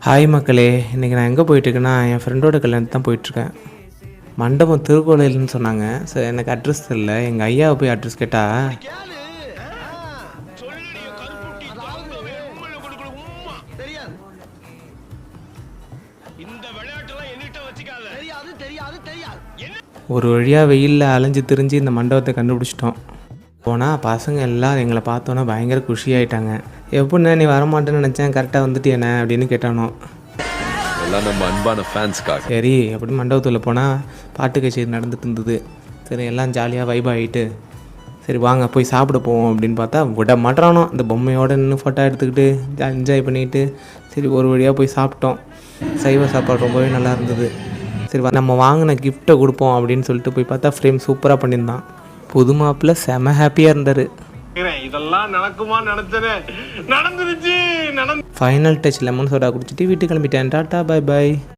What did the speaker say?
Hi மக்களே, இன்றைக்கி நான் எங்கே போயிட்டுருக்கேன்னா என் ஃப்ரெண்டோட கல்யாணத்து தான் போயிட்டுருக்கேன். மண்டபம் திருக்கோயில்னு சொன்னாங்க. ஸோ எனக்கு அட்ரஸ் தெரியல. எங்கள் ஐயாவை போய் அட்ரஸ் கேட்டால் ஒரு வழியாக வெயிலில் அலைஞ்சு திரிஞ்சு இந்த மண்டபத்தை கண்டுபிடிச்சிட்டோம். போனால் பசங்க எல்லாம் எங்களை பார்த்தோன்னா பயங்கர குஷியாயிட்டாங்க. எப்படின்னா நீ வரமாட்டேன்னு நினச்சேன், கரெக்டாக வந்துட்டு என்ன அப்படின்னு கேட்டானோ. எல்லாம் நம்ம அன்பான ஃபேன்ஸ்க்காக. சரி அப்படி மண்டபத்தில் போனால் பாட்டு கச்சேரி நடந்துட்டு இருந்தது. சரி எல்லாம் ஜாலியாக வைப் ஆகிட்டு சரி வாங்க போய் சாப்பிட போவோம் அப்படின்னு பார்த்தா விட மாட்டானோ. அந்த பொம்மையோடு நின்று ஃபோட்டோ எடுத்துக்கிட்டு என்ஜாய் பண்ணிக்கிட்டு சரி ஒரு வழியாக போய் சாப்பிட்டோம். சைவ சாப்பாடு ரொம்பவே நல்லா இருந்தது. சரி நம்ம வாங்கின கிஃப்ட்டை கொடுப்போம் அப்படின்னு சொல்லிட்டு போய் பார்த்தா ஃப்ரேம் சூப்பராக பண்ணியிருந்தான். புது மாப்பிள்ள செம ஹாப்பியாக இருந்தார். இதெல்லாம் நடக்குமா நினைச்சேன், நடந்துருச்சு. ஃபைனல் டச் லெமன் சோடா குடிச்சிட்டு வீட்டுக்கு கிளம்பிட்டேன். Tata bye bye.